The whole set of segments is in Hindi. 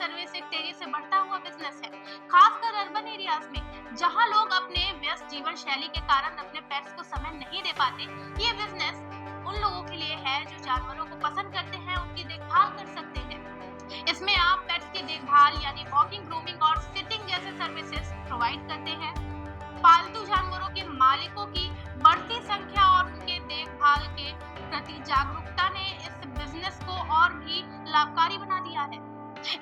सर्विस एक तेजी से बढ़ता हुआ बिजनेस है, खासकर अर्बन एरियाज में, जहां लोग अपने व्यस्त जीवन शैली के कारण अपने पेट्स को समय नहीं दे पाते। ये बिजनेस उन लोगों के लिए है जो जानवरों को पसंद करते हैं, उनकी देखभाल कर सकते हैं। इसमें आप पेट्स की देखभाल यानी वॉकिंग, ग्रूमिंग और सिटिंग जैसे सर्विसेज प्रोवाइड करते हैं। पालतू जानवरों के मालिकों की बढ़ती संख्या और उनके देखभाल के प्रति जागरूकता ने इस बिजनेस को और भी लाभकारी बना दिया है।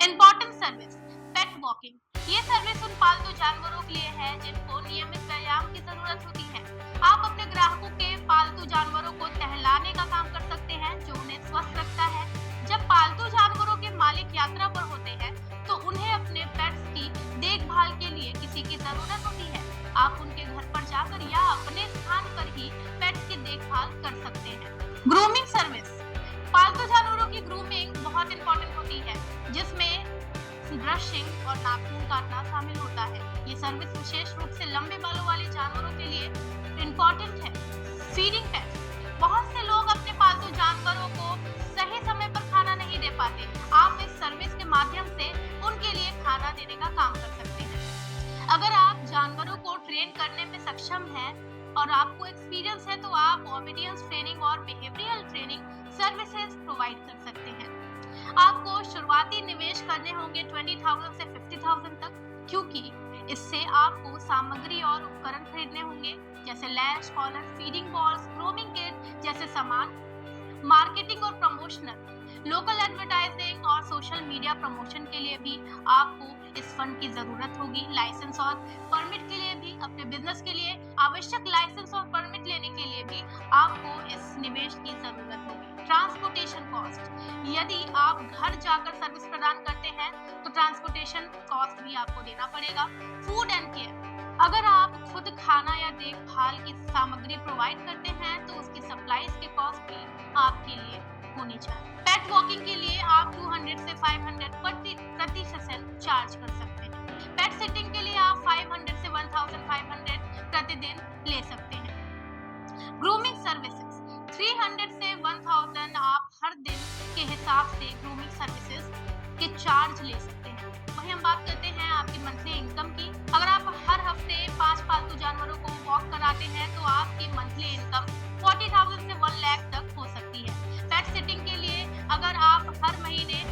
इम्पोर्टेंट सर्विस पेट वॉकिंग, ये सर्विस उन पालतू जानवरों के लिए है जिनको नियमित व्यायाम की जरूरत होती है। आप अपने ग्राहकों के पालतू जानवरों को टहलाने का काम कर सकते हैं जो उन्हें स्वस्थ रखता है। जब पालतू जानवरों के मालिक यात्रा पर होते हैं तो उन्हें अपने पेट्स की देखभाल के लिए किसी की जरूरत होती है। आप उनके घर पर जाकर या अपने स्थान पर ही पेट्स की देखभाल कर सकते हैं। ग्रूमिंग सर्विस, पालतू जानवरों की ग्रूमिंग बहुत इंपॉर्टेंट होती है, जिसमें ब्रशिंग और नाखून काटना शामिल होता है। ये सर्विस विशेष रूप से लंबे बालों वाले जानवरों के लिए इम्पोर्टेंट है। फीडिंग पेट्स, बहुत से लोग अपने पालतू जानवरों को सही समय पर खाना नहीं दे पाते। आप इस सर्विस के माध्यम से उनके लिए खाना देने का काम कर सकते हैं। अगर आप जानवरों को ट्रेन करने में सक्षम हैं और आपको एक्सपीरियंस है तो आप ओबीडियंस ट्रेनिंग और बिहेवियरल ट्रेनिंग सर्विसेज प्रोवाइड कर सकते हैं। आपको शुरुआती निवेश करने होंगे 20,000 से 50,000 तक, क्योंकि इससे आपको सामग्री और उपकरण खरीदने होंगे जैसे leash, collar, feeding bowls, grooming kit जैसे सामान। मार्केटिंग और प्रमोशनल, लोकल एडवर्टाइजिंग और सोशल मीडिया प्रमोशन के लिए भी आपको इस फंड की जरूरत होगी। लाइसेंस और परमिट के लिए भी, अपने बिजनेस के लिए आवश्यक लाइसेंस और परमिट लेने के लिए भी आपको इस निवेश की जरूरत होगी। ट्रांसपोर्टेशन कॉस्ट, यदि आप घर जाकर सर्विस प्रदान करते हैं तो ट्रांसपोर्टेशन कॉस्ट भी आपको देना पड़ेगा। फूड एंड केयर, अगर आप खुद खाना या देखभाल की सामग्री प्रोवाइड करते हैं तो उसकी सप्लाईज के कॉस्ट भी आपके लिए होनी चाहिए। पेट वॉकिंग के लिए आप 200 से 500 प्रति सेशन चार्ज कर सकते हैं। पेट सिटिंग के लिए आप 500 से 1,500 प्रतिदिन ले सकते हैं। ग्रूमिंग सर्विसेज 300 से 1,000 आप हर दिन के हिसाब से ग्रूमिंग सर्विसेज के चार्ज ले सकते हैं। वहीं हम बात करते हैं आपकी मंथली इनकम की। अगर आप हर हफ्ते 5 पालतू जानवरों को वॉक कराते हैं तो आपकी मंथली इनकम 40,000 से 1 लाख तक हो सकती है। पेट सिटिंग के लिए अगर आप हर महीने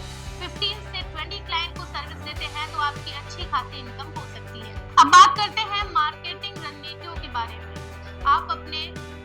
15 से 20 क्लाइंट को सर्विस देते हैं तो आपकी अच्छी खासी इनकम हो सकती है। अब बात करते हैं मार्केटिंग रणनीतियों के बारे में। आप अपने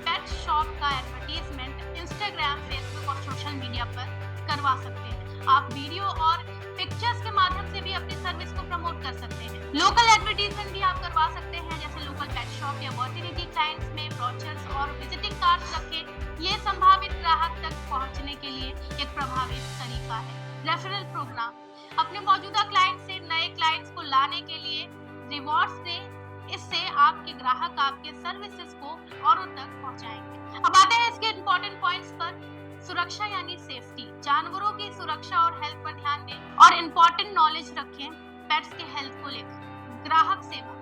पेट शॉप का एडवर्टीजमेंट इंस्टाग्राम, फेसबुक और सोशल मीडिया पर करवा सकते हैं। आप वीडियो और पिक्चर्स के माध्यम से भी अपनी सर्विस को प्रमोट कर सकते हैं। लोकल एडवर्टीजमेंट भी आप करवा सकते हैं, जैसे लोकल पेट शॉप या वर्टिनिटी क्लाइंट्स में ब्रोचर्स और विजिटिंग कार्ड्स रखें। ये संभावित ग्राहक तक पहुंचने के लिए एक प्रभावी तरीका है। रेफरल प्रोग्राम, अपने मौजूदा क्लाइंट से नए क्लाइंट्स को लाने के लिए रिवॉर्ड्स दें, इससे आपके ग्राहक आपके सर्विसेज को औरों तक पहुंचाएंगे। अब आते हैं इसके इम्पोर्टेंट पॉइंट्स पर। सुरक्षा यानी सेफ्टी, जानवरों की सुरक्षा और हेल्थ पर ध्यान दें और इम्पोर्टेंट नॉलेज रखें पेट्स के हेल्थ को लेकर। ग्राहक सेवा,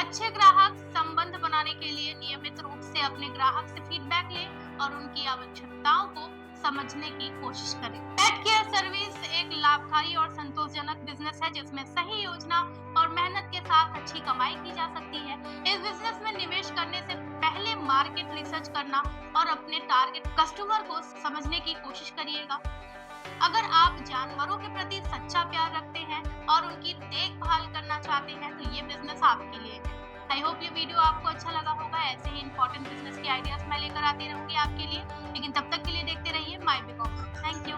अच्छे ग्राहक संबंध बनाने के लिए नियमित रूप से अपने ग्राहक से फीडबैक लें और उनकी आवश्यकताओं को समझने की कोशिश करें। पेट केयर सर्विस एक लाभकारी और संतोषजनक बिजनेस है जिसमें सही योजना और मेहनत के साथ अच्छी कमाई की जा सकती है। इस बिजनेस में निवेश करने से पहले मार्केट रिसर्च करना और अपने टारगेट कस्टमर को समझने की कोशिश करिएगा। अगर आप जानवरों के प्रति सच्चा प्यार रखते हैं और उनकी देखभाल करना चाहते हैं तो ये बिजनेस आपके लिए है। आई होप ये वीडियो आपको अच्छा लगा होगा। ऐसे ही इंपॉर्टेंट बिजनेस के आइडियाज मैं लेकर आती रहूंगी आपके लिए, लेकिन तब तक के लिए देखते रहिए my big offer. Thank you.